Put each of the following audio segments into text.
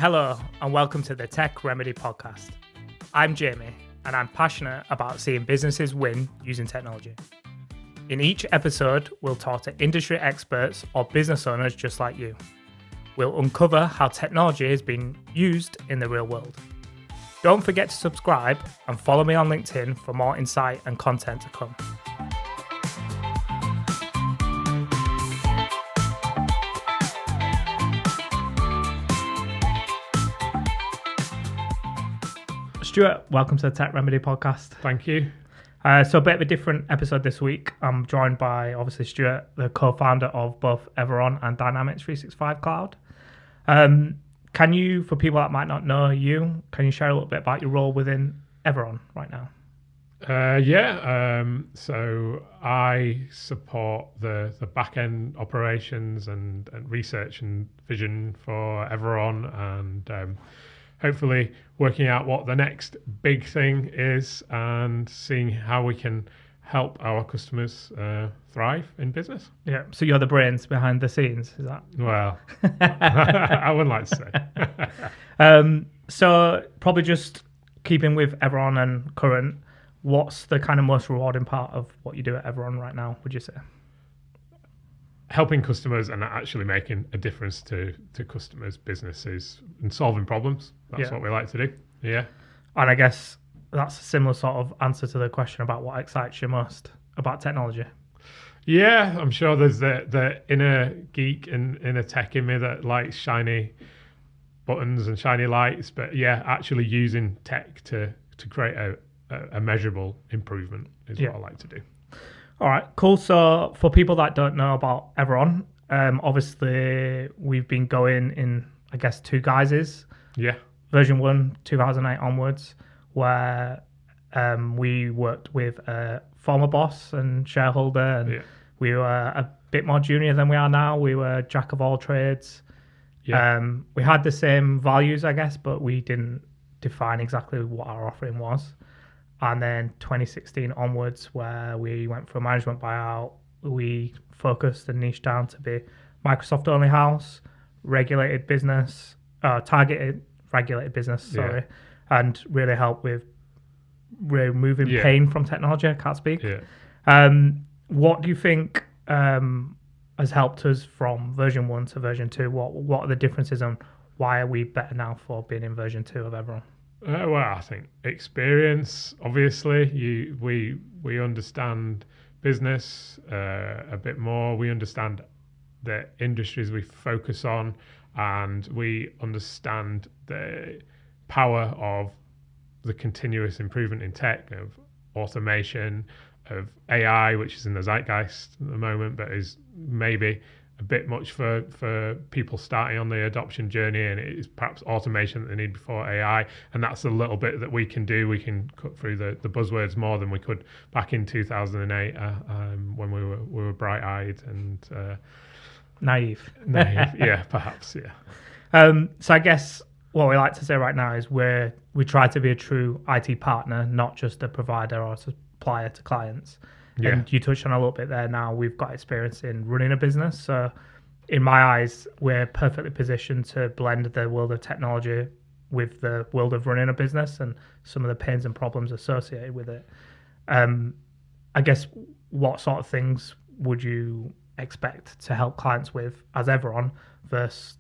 Hello and welcome to the Tech Remedy Podcast. I'm Jamie and I'm passionate about seeing businesses win using technology. In each episode, we'll talk to industry experts or business owners just like you. We'll uncover how technology is being used in the real world. Don't forget to subscribe and follow me on LinkedIn for more insight and content to come. Stuart, welcome to the Tech Remedy Podcast. Thank you. So a bit of a different episode this week. I'm joined by, obviously, Stuart, the co-founder of both Everon and Dynamics 365 Cloud. Can you, for people that might not know you, can you share a little bit about your role within Everon right now? So I support the back-end operations and research and vision for Everon, and hopefully working out what the next big thing is and seeing how we can help our customers thrive in business. Yeah, so you're the brains behind the scenes, is that? Well, I wouldn't like to say. So probably just keeping with Everon and current, what's the kind of most rewarding part of what you do at Everon right now, would you say? Helping customers and actually making a difference to customers' businesses and solving problems. That's what we like to do. Yeah. And I guess that's a similar sort of answer to the question about what excites you most about technology. Yeah, I'm sure there's the inner geek and inner tech in me that likes shiny buttons and shiny lights. But yeah, actually using tech to create a measurable improvement is what I like to do. All right, cool. So for people that don't know about Everon, obviously we've been going in, I guess, two guises. Yeah. Version 1, 2008 onwards, where we worked with a former boss and shareholder, and we were a bit more junior than we are now. We were jack of all trades. Yeah. We had the same values, I guess, but we didn't define exactly what our offering was. And then 2016 onwards, where we went for a management buyout, we focused and niched down to be Microsoft only house, regulated business, targeted regulated business, and really help with removing pain from technology. I can't speak. Yeah. What do you think has helped us from version 1 to version 2? What are the differences and why are we better now for being in version 2 of Everon? Well, I think experience. Obviously, we understand business a bit more. We understand the industries we focus on, and we understand the power of the continuous improvement in tech, of automation, of AI, which is in the zeitgeist at the moment, but is maybe a bit much for people starting on the adoption journey, and it is perhaps automation that they need before AI, and that's a little bit that we can do. We can cut through the buzzwords more than we could back in 2008 when we were bright-eyed and naive. Yeah, perhaps, yeah. So I guess what we like to say right now is we try to be a true IT partner, not just a provider or a supplier to clients. Yeah. And you touched on a little bit there now. We've got experience in running a business. So in my eyes, we're perfectly positioned to blend the world of technology with the world of running a business and some of the pains and problems associated with it. I guess what sort of things would you expect to help clients with as Everon versus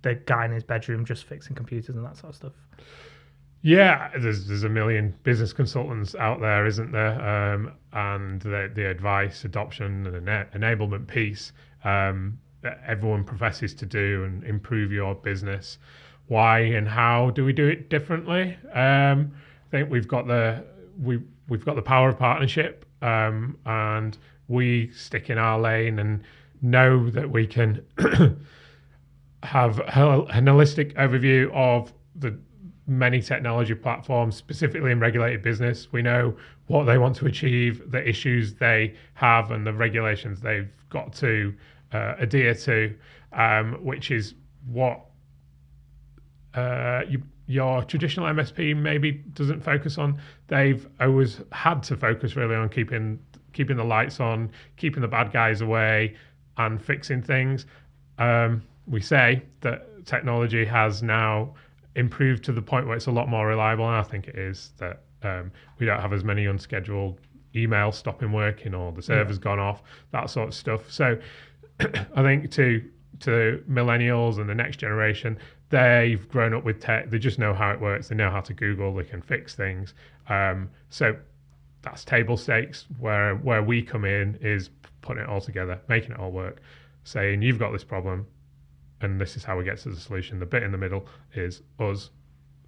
the guy in his bedroom just fixing computers and that sort of stuff? Yeah, there's a million business consultants out there, isn't there? And the advice, adoption, and enablement piece that everyone professes to do and improve your business. Why and how do we do it differently? I think we've got the power of partnership, and we stick in our lane and know that we can have an holistic overview of the many technology platforms, specifically in regulated business. We know what they want to achieve, the issues they have, and the regulations they've got to adhere to, which is what your traditional MSP maybe doesn't focus on. They've always had to focus really on keeping the lights on, keeping the bad guys away, and fixing things. We say that technology has now improved to the point where it's a lot more reliable, and I think it is, that we don't have as many unscheduled emails stopping working or the server's gone off, that sort of stuff. So I think to millennials and the next generation, they've grown up with tech. They just know how it works. They know how to Google. They can fix things. So that's table stakes. Where we come in is putting it all together, making it all work, saying you've got this problem, and this is how we get to the solution. The bit in the middle is us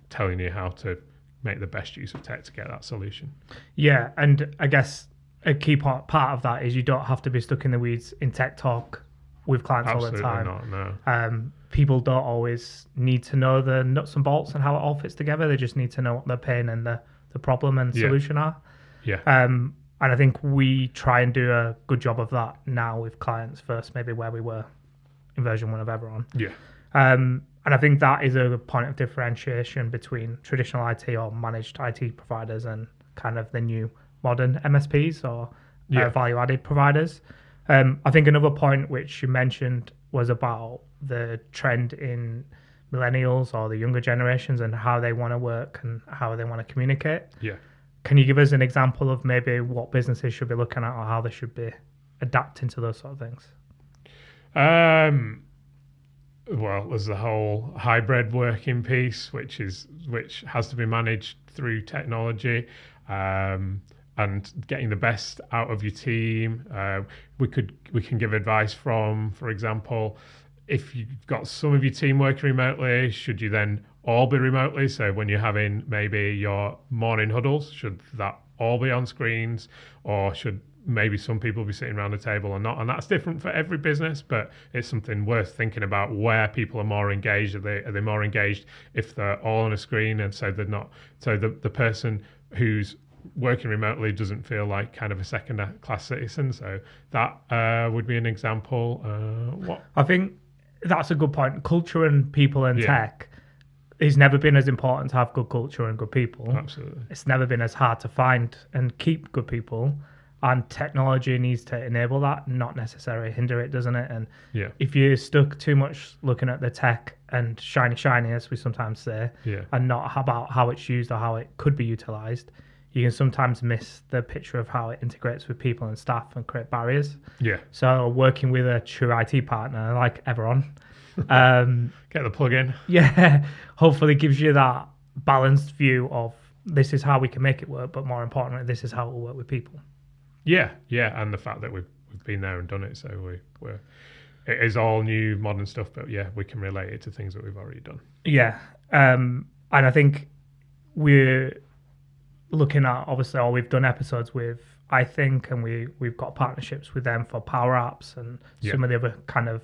telling you how to make the best use of tech to get that solution. Yeah, and I guess a key part of that is you don't have to be stuck in the weeds in tech talk with clients Absolutely all the time. Not, no. People don't always need to know the nuts and bolts and how it all fits together. They just need to know what the pain and the problem and solution are. Yeah. And I think we try and do a good job of that now with clients first, maybe where we were in version 1 of Everon. Yeah. And I think that is a point of differentiation between traditional IT or managed IT providers and kind of the new modern MSPs or value-added providers. I think another point which you mentioned was about the trend in millennials or the younger generations and how they want to work and how they want to communicate. Yeah. Can you give us an example of maybe what businesses should be looking at or how they should be adapting to those sort of things? Well, there's the whole hybrid working piece, which has to be managed through technology, and getting the best out of your team. We can give advice from, for example, if you've got some of your team working remotely, should you then all be remotely? So when you're having maybe your morning huddles, should that all be on screens, or should maybe some people be sitting around a table or not? And that's different for every business, but it's something worth thinking about where people are more engaged. Are they more engaged if they're all on a screen, and so they're not, so the person who's working remotely doesn't feel like kind of a second-class citizen? So that would be an example. I think that's a good point. Culture and people and tech has never been as important to have good culture and good people. Absolutely. It's never been as hard to find and keep good people. And technology needs to enable that, not necessarily hinder it, doesn't it? And if you're stuck too much looking at the tech and shiny, as we sometimes say, and not about how it's used or how it could be utilized, you can sometimes miss the picture of how it integrates with people and staff and create barriers. Yeah. So working with a true IT partner like Everon, get the plug in. Yeah, hopefully gives you that balanced view of this is how we can make it work, but more importantly, this is how it will work with people. Yeah, and the fact that we've been there and done it, so we're it is all new modern stuff, but we can relate it to things that we've already done. Yeah, and I think we're looking at, obviously, or we've done episodes with iThink, and we've got partnerships with them for Power Apps and some of the other kind of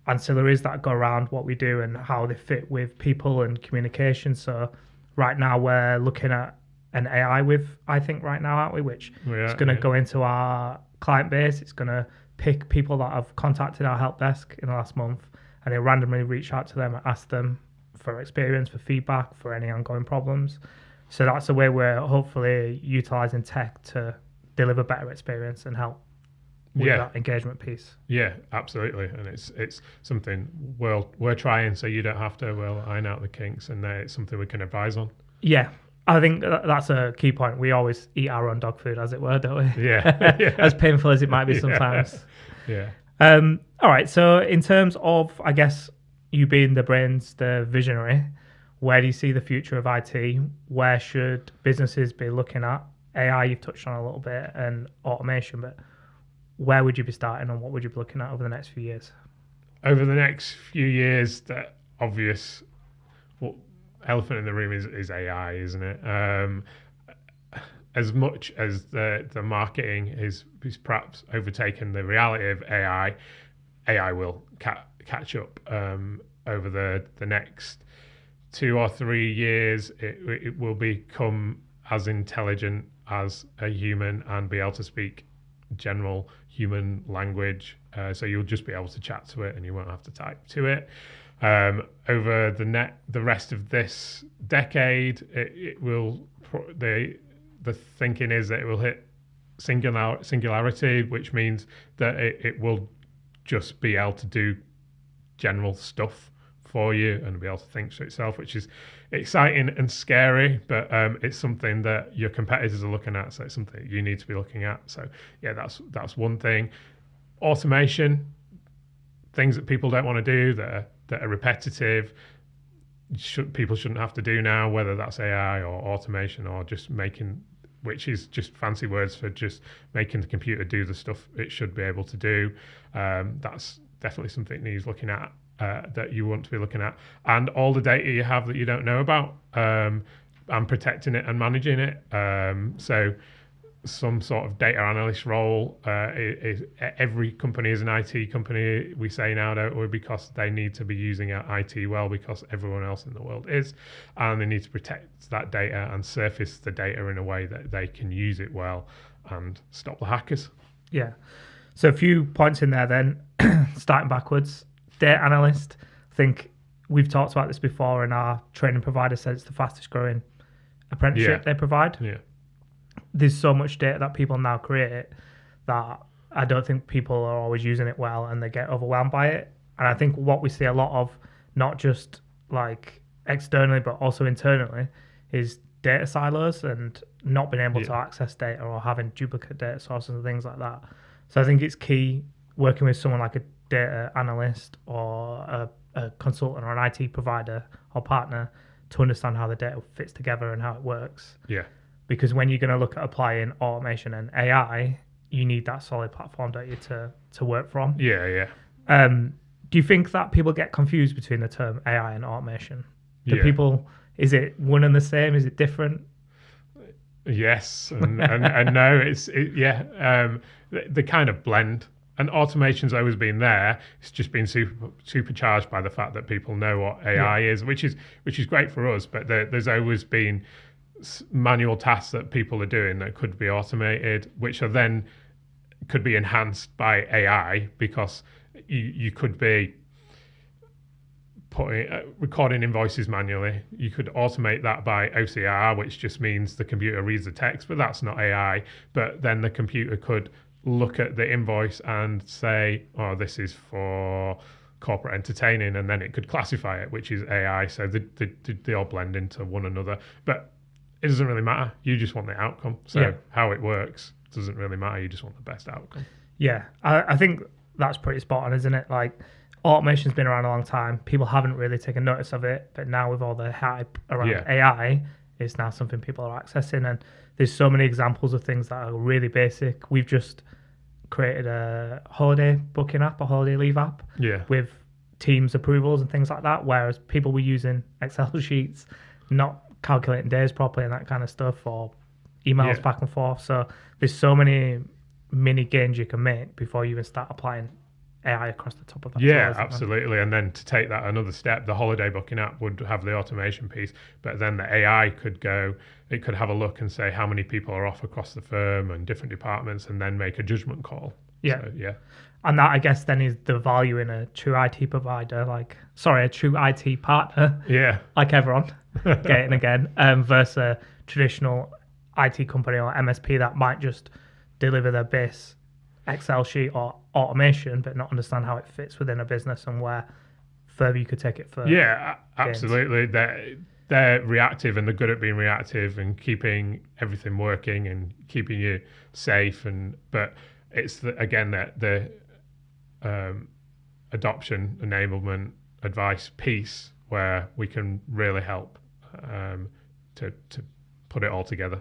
ancillaries that go around what we do and how they fit with people and communication. So right now we're looking at an AI with iThink right now, aren't we? Which is going to go into our client base. It's going to pick people that have contacted our help desk in the last month, and it'll randomly reach out to them and ask them for experience, for feedback, for any ongoing problems. So that's the way we're hopefully utilising tech to deliver better experience and help with that engagement piece. Yeah, absolutely. And it's something we're trying, so you don't have to. We'll iron out the kinks, and it's something we can advise on. Yeah. I think that's a key point. We always eat our own dog food, as it were, don't we? Yeah. As painful as it might be sometimes. Yeah. All right. So in terms of, I guess, you being the brains, the visionary, where do you see the future of IT? Where should businesses be looking at? AI, you've touched on a little bit, and automation, but where would you be starting and what would you be looking at over the next few years? Over the next few years, the obvious elephant in the room is AI, isn't it? As much as the marketing is perhaps overtaken the reality of AI will catch up over the next 2 or 3 years. It will become as intelligent as a human and be able to speak general human language. So you'll just be able to chat to it and you won't have to type to it. Over the rest of this decade, it will the thinking is that it will hit singularity, which means that it will just be able to do general stuff for you and be able to think for itself, which is exciting and scary, but it's something that your competitors are looking at, so it's something you need to be looking at. So yeah, that's one thing. Automation, things that people don't want to do that are repetitive, people shouldn't have to do now, whether that's AI or automation or just making, which is just fancy words for just making the computer do the stuff it should be able to do. That's definitely something that needs looking at, that you want to be looking at. And all the data you have that you don't know about, and protecting it and managing it. So some sort of data analyst role, is every company is an IT company, we say now, don't we, because they need to be using IT well, because everyone else in the world is, and they need to protect that data and surface the data in a way that they can use it well and stop the hackers. Yeah. So a few points in there then, starting backwards. Data analyst, I think we've talked about this before, and our training provider said it's the fastest growing apprenticeship they provide. Yeah. There's so much data that people now create that I don't think people are always using it well, and they get overwhelmed by it. And I think what we see a lot of, not just like externally but also internally, is data silos and not being able to access data or having duplicate data sources and things like that. So I think it's key working with someone like a data analyst or a consultant or an IT provider or partner to understand how the data fits together and how it works. Yeah. Because when you're going to look at applying automation and AI, you need that solid platform, don't you, to work from? Yeah. Do you think that people get confused between the term AI and automation? Is it one and the same? Is it different? Yes and no. They kind of blend. And automation's always been there. It's just been supercharged by the fact that people know what AI is, which is great for us. But there's always been manual tasks that people are doing that could be automated, which are then could be enhanced by AI, because you could be recording invoices manually. You could automate that by OCR, which just means the computer reads the text, but that's not AI. But then the computer could look at the invoice and say, oh, this is for corporate entertaining, and then it could classify it, which is AI. So they all blend into one another. But it doesn't really matter. You just want the outcome. So how it works doesn't really matter. You just want the best outcome. Yeah, I think that's pretty spot on, isn't it? Like, automation's been around a long time. People haven't really taken notice of it, but now with all the hype around AI, it's now something people are accessing. And there's so many examples of things that are really basic. We've just created a holiday booking app, a holiday leave app, with Teams approvals and things like that, whereas people were using Excel sheets, not calculating days properly and that kind of stuff, or emails back and forth. So there's so many mini gains you can make before you even start applying AI across the top of that. Yeah, absolutely. And then to take that another step, the holiday booking app would have the automation piece, but then the AI could have a look and say how many people are off across the firm and different departments, and then make a judgment call. And that, I guess, then is the value in a true IT provider, a true IT partner, like Everon, getting again, versus a traditional IT company or MSP that might just deliver their base Excel sheet or automation, but not understand how it fits within a business and where further you could take it further. Yeah, absolutely. They're reactive, and they're good at being reactive and keeping everything working and keeping you safe. But it's the adoption, enablement, advice piece where we can really help to put it all together.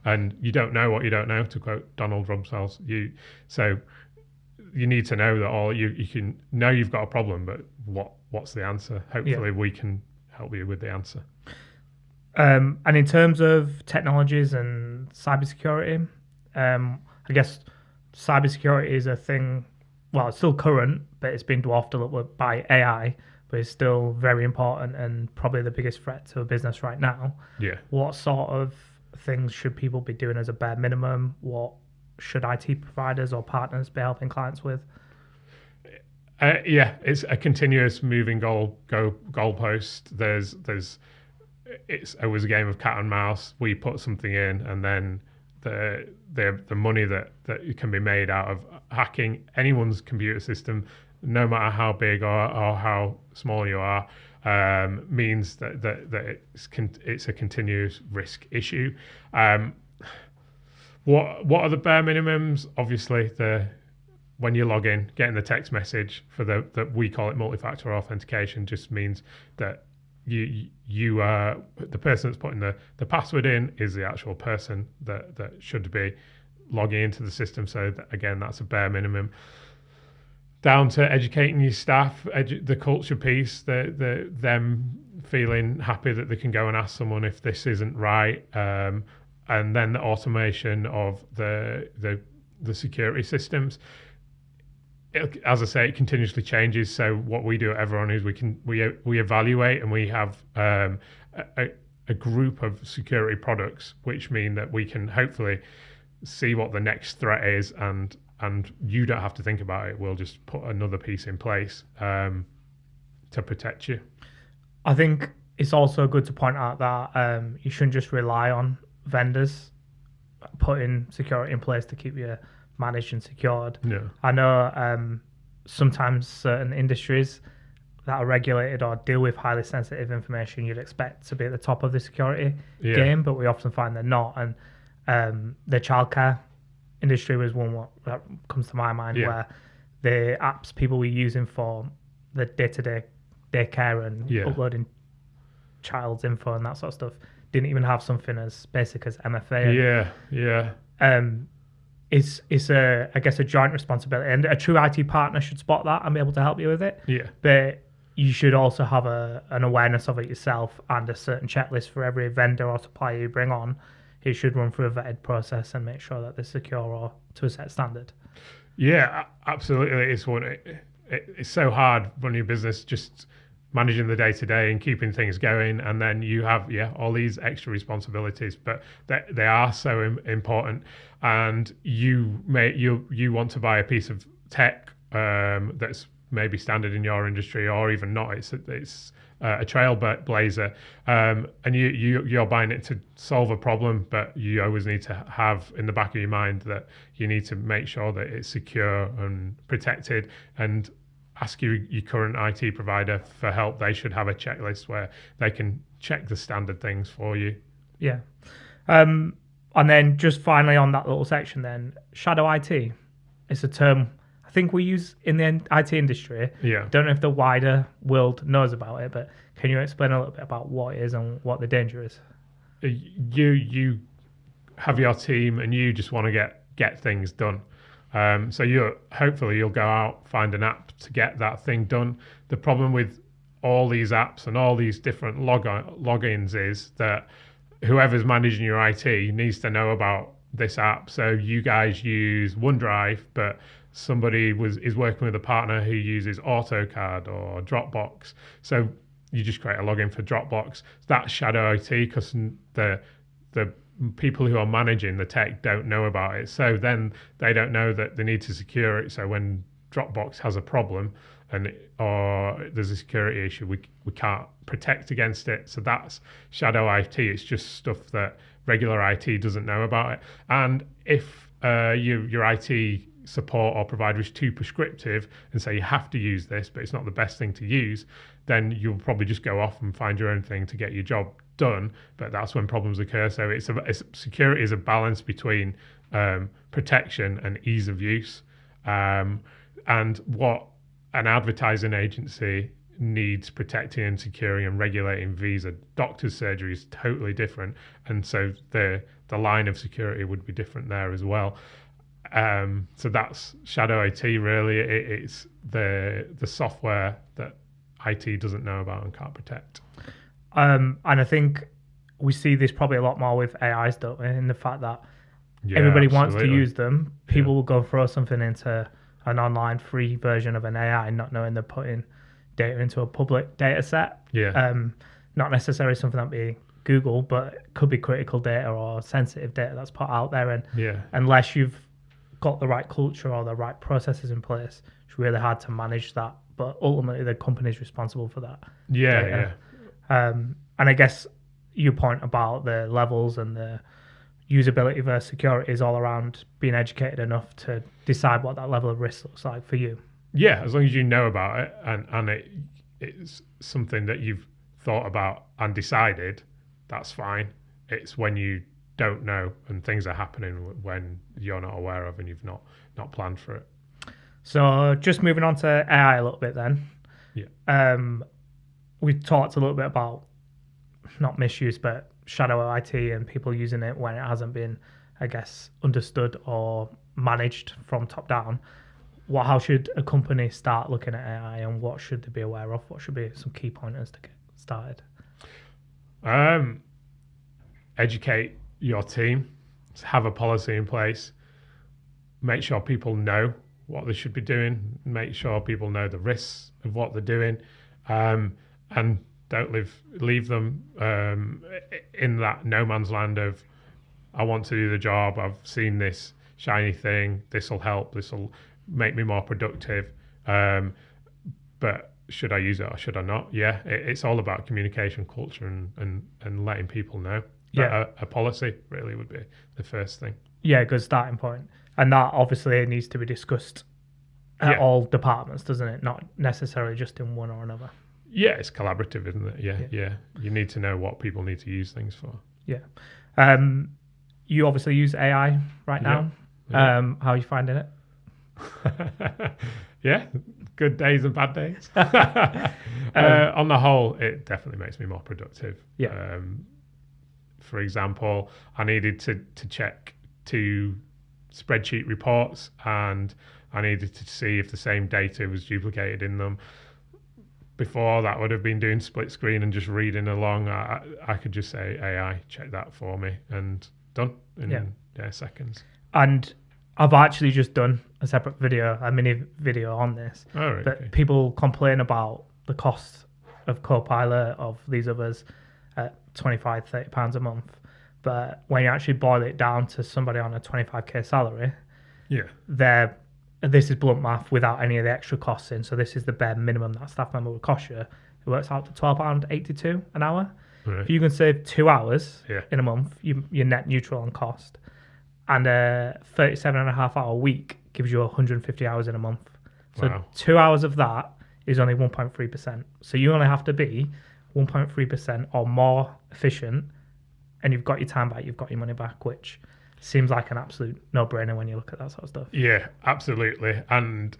And you don't know what you don't know, to quote Donald Rumsfeld. So you need to know that you can know you've got a problem, but what's the answer? Hopefully we can help you with the answer. And in terms of technologies and cybersecurity, I guess cybersecurity is a thing. Well, it's still current, but it's been dwarfed a little bit by AI, but it's still very important and probably the biggest threat to a business right now. Yeah. What sort of things should people be doing as a bare minimum? What should IT providers or partners be helping clients with? It's a continuous moving goalpost. It's always a game of cat and mouse. We put something in, and then the money that can be made out of hacking anyone's computer system, no matter how big or how small you are, means that it's a continuous risk issue. What are the bare minimums? Obviously, when you log in, getting the text message for that we call it multi-factor authentication just means that you are the person that's putting the password in is the actual person that should be logging into the system. So again, that's a bare minimum. Down to educating your staff, the culture piece, them feeling happy that they can go and ask someone if this isn't right, and then the automation of the security systems. As I say, it continuously changes. So what we do at Everon is we evaluate, and we have a group of security products, which mean that we can hopefully see what the next threat is, and you don't have to think about it. We'll just put another piece in place to protect you. I think it's also good to point out that you shouldn't just rely on vendors putting security in place to keep you managed and secured. Yeah. I know sometimes certain industries that are regulated or deal with highly sensitive information you'd expect to be at the top of the security game, but we often find they're not. And the childcare industry was one that comes to my mind, where the apps people were using for the day-to-day daycare and uploading child's info and that sort of stuff didn't even have something as basic as MFA. It's I guess a joint responsibility, and a true IT partner should spot that and be able to help you with it. But you should also have an awareness of it yourself, and a certain checklist for every vendor or supplier you bring on. It should run through a vetted process and make sure that they're secure or to a set standard. Yeah, absolutely. It's so hard running your business, just managing the day-to-day and keeping things going, and then you have all these extra responsibilities, but they are so important. And you want to buy a piece of tech that's maybe standard in your industry, or even not. It's a trailblazer, and you're buying it to solve a problem, but you always need to have in the back of your mind that you need to make sure that it's secure and protected, and ask your current IT provider for help. They should have a checklist where they can check the standard things for you. Yeah. And then just finally on that little section then, shadow IT. It's a term I think we use in the IT industry. Yeah. Don't know if the wider world knows about it, but can you explain a little bit about what it is and what the danger is? You have your team and you just want to get things done. So hopefully you'll go out, find an app to get that thing done. The problem with all these apps and all these different logins is that whoever's managing your IT needs to know about this app. So you guys use OneDrive, but somebody is working with a partner who uses AutoCAD or Dropbox. So you just create a login for Dropbox. That's shadow IT, because the people who are managing the tech don't know about it. So then they don't know that they need to secure it. So when Dropbox has a problem or there's a security issue, we can't protect against it. So that's shadow IT. It's just stuff that regular IT doesn't know about it. And if your IT support or provider is too prescriptive and say you have to use this, but it's not the best thing to use, then you'll probably just go off and find your own thing to get your job done. But that's when problems occur. So security is a balance between protection and ease of use. And what an advertising agency needs protecting and securing and regulating via doctor's surgery is totally different. And so the line of security would be different there as well. So that's shadow IT really. It's the software that IT doesn't know about and can't protect. And I think we see this probably a lot more with AIs, don't we? In the fact that everybody wants to use them. People will go throw something into an online free version of an AI, not knowing they're putting data into a public data set. Not necessarily something that be Google, but it could be critical data or sensitive data that's put out there. And unless you've got the right culture or the right processes in place, it's really hard to manage that. But ultimately, the company's responsible for that. And I guess your point about the levels and the usability versus security is all around being educated enough to decide what that level of risk looks like for you. Yeah, as long as you know about it, and it's something that you've thought about and decided, that's fine. It's when you don't know and things are happening when you're not aware of and you've not planned for it. So just moving on to AI a little bit then. Yeah. We talked a little bit about not misuse, but shadow IT and people using it when it hasn't been, I guess, understood or managed from top down. How should a company start looking at AI, and what should they be aware of? What should be some key pointers to get started? Educate your team, have a policy in place, make sure people know what they should be doing, make sure people know the risks of what they're doing, and don't leave them in that no man's land of, I want to do the job, I've seen this shiny thing, this will help, this will make me more productive, but should I use it or should I not? Yeah, it's all about communication culture and letting people know. Yeah, a policy really would be the first thing. Yeah, good starting point. And that obviously needs to be discussed at all departments, doesn't it? Not necessarily just in one or another. Yeah, it's collaborative, isn't it? Yeah. You need to know what people need to use things for. Yeah. You obviously use AI right now. Yeah. How are you finding it? Yeah, good days and bad days. On the whole, it definitely makes me more productive. Yeah. For example, I needed to check 2 spreadsheet reports and I needed to see if the same data was duplicated in them. Before, that would have been doing split screen and just reading along. I could just say, AI, check that for me, and done in seconds. And I've actually just done a mini video on this. Oh, right, but people complain about the cost of Copilot, of these others, at £25-30 a month. But when you actually boil it down to somebody on a 25k salary, this is blunt math without any of the extra costs in. So this is the bare minimum that a staff member would cost you. It works out to £12.82 an hour. Right. If you can save 2 hours in a month, you're net neutral on cost. And a 37.5-hour week gives you 150 hours in a month. So 2 hours of that is only 1.3%. So you only have to be 1.3% or more efficient, and you've got your time back, you've got your money back, which seems like an absolute no-brainer when you look at that sort of stuff. Yeah, absolutely. And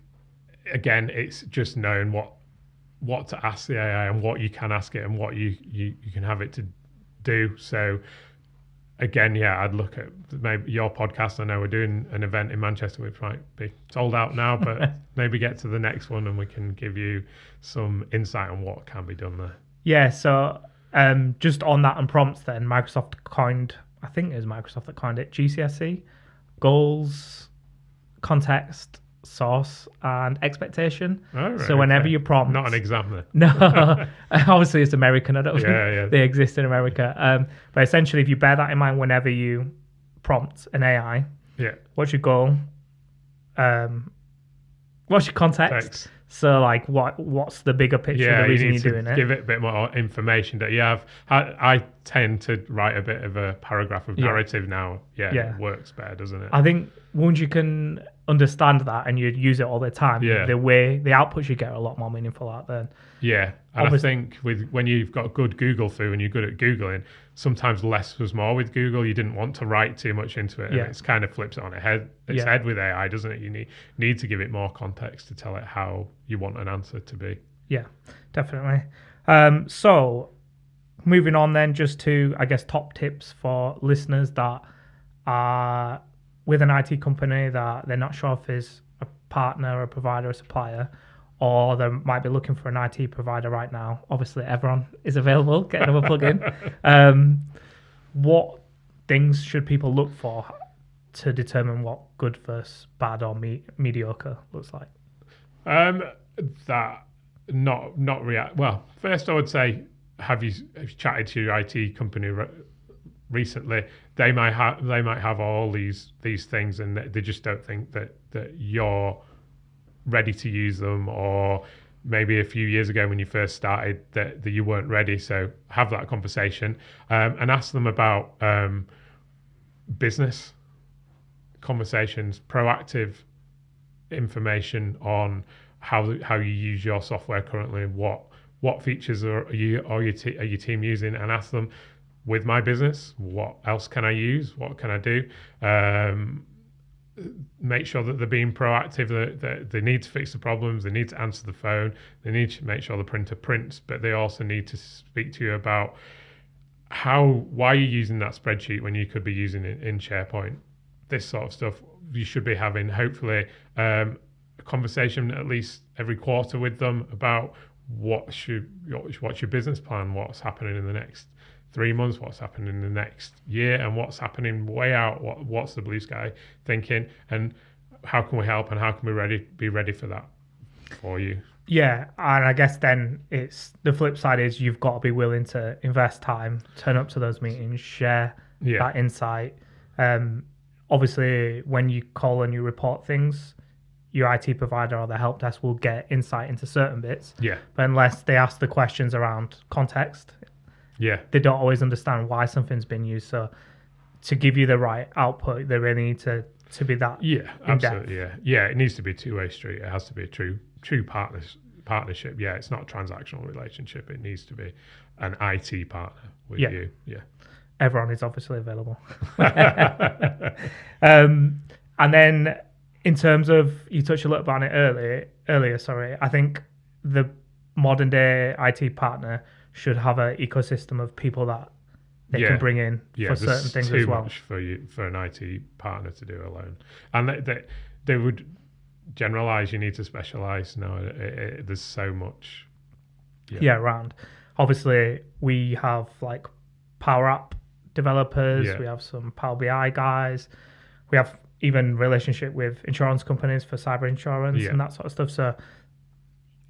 again, it's just knowing what to ask the AI and what you can ask it and what you can have it to do. So again, I'd look at maybe your podcast. I know we're doing an event in Manchester which might be sold out now, but maybe get to the next one and we can give you some insight on what can be done there. Yeah, so just on that and prompts then, Microsoft coined, I think it was Microsoft that coined it, GCSE, goals, context, source, and expectation. Oh, right, so whenever you prompt... Not an exam there. No, obviously it's American. I don't think they exist in America. But essentially, if you bear that in mind whenever you prompt an AI, what's your goal? What's your context? Text. So, like, what's the bigger picture? The reason you're doing it. Give it a bit more information that you have. I tend to write a bit of a paragraph of narrative now. It works better, doesn't it? I think once you can understand that and you use it all the time, the outputs you get are a lot more meaningful out there. Yeah, and I think when you've got good Google through and you're good at Googling, sometimes less was more with Google. You didn't want to write too much into it, and it's kind of flips it on its head with AI, doesn't it? You need to give it more context to tell it how you want an answer to be. Yeah, definitely. So moving on then, just to, I guess, top tips for listeners that are with an IT company that they're not sure if it's a partner, a provider, a supplier, or they might be looking for an IT provider right now. Obviously, Everon is available. Get another plug-in. What things should people look for to determine what good versus bad or mediocre looks like? That not react. Well, first I would say, have you chatted to your IT company recently? They might have all these things, and they just don't think that you're ready to use them, or maybe a few years ago when you first started that you weren't ready. So have that conversation and ask them about business conversations, proactive information on how you use your software currently, what what features are your team using, and ask them, with my business, what else can I use? What can I do? Make sure that they're being proactive, that they need to fix the problems, they need to answer the phone, they need to make sure the printer prints, but they also need to speak to you about why you're using that spreadsheet when you could be using it in SharePoint. This sort of stuff you should be having, hopefully, a conversation at least every quarter with them about what's your business plan, what's happening in the next 3 months, what's happening in the next year, and what's happening way out, what's the blue sky thinking, and how can we help, and how can we be ready for that for you. Yeah, and I guess then it's the flip side is you've got to be willing to invest time, turn up to those meetings, share that insight. Obviously, when you call and you report things, your IT provider or the help desk will get insight into certain bits. Yeah. But unless they ask the questions around context, they don't always understand why something's been used. So to give you the right output, they really need to be that absolutely. It needs to be a two-way street. It has to be a true partnership. Yeah, it's not a transactional relationship. It needs to be an IT partner with you. Yeah. Everon is obviously available. And then in terms of, you touched a little bit on it earlier, I think the modern day IT partner should have an ecosystem of people that they can bring in for certain things as well. Much for an IT partner to do alone. And they would generalize, you need to specialize. No, there's so much around. Obviously, we have like Power App developers, we have some Power BI guys, we have even relationship with insurance companies for cyber insurance and that sort of stuff. So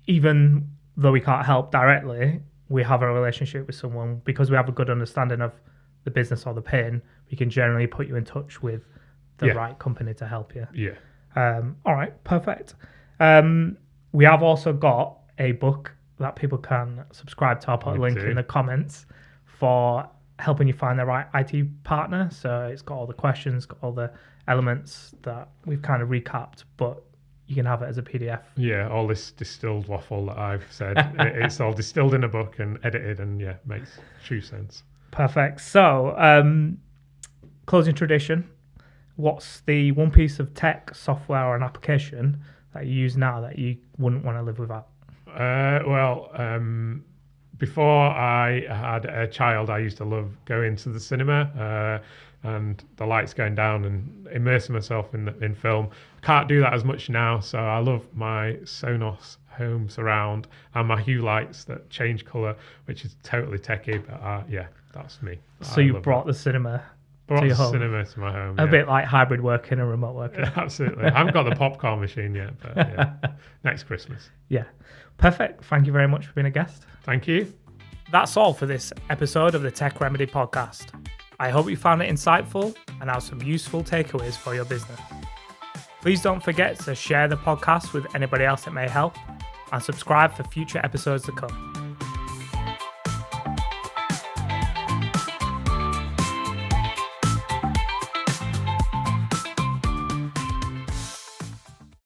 even though we can't help directly, we have a relationship with someone because we have a good understanding of the business or the pain. We can generally put you in touch with the right company to help you. All right, perfect. We have also got a book that people can subscribe to. I'll put a link in the comments for helping you find the right IT partner. So it's got all the questions, got all the elements that we've kind of recapped, but you can have it as a PDF. Yeah, all this distilled waffle that I've said, it's all distilled in a book and edited, and makes true sense. Perfect. So, closing tradition, what's the one piece of tech, software, or an application that you use now that you wouldn't want to live without? Before I had a child, I used to love going to the cinema and the lights going down and immersing myself in film. Can't do that as much now, so I love my Sonos home surround and my Hue lights that change colour, which is totally techie, but that's me. So you brought the cinema to your home. Cinema to my home. A bit like hybrid working and remote working. Absolutely. I haven't got the popcorn machine yet, but next Christmas. Yeah. Perfect. Thank you very much for being a guest. Thank you. That's all for this episode of the Tech Remedy podcast. I hope you found it insightful and have some useful takeaways for your business. Please don't forget to share the podcast with anybody else that may help and subscribe for future episodes to come.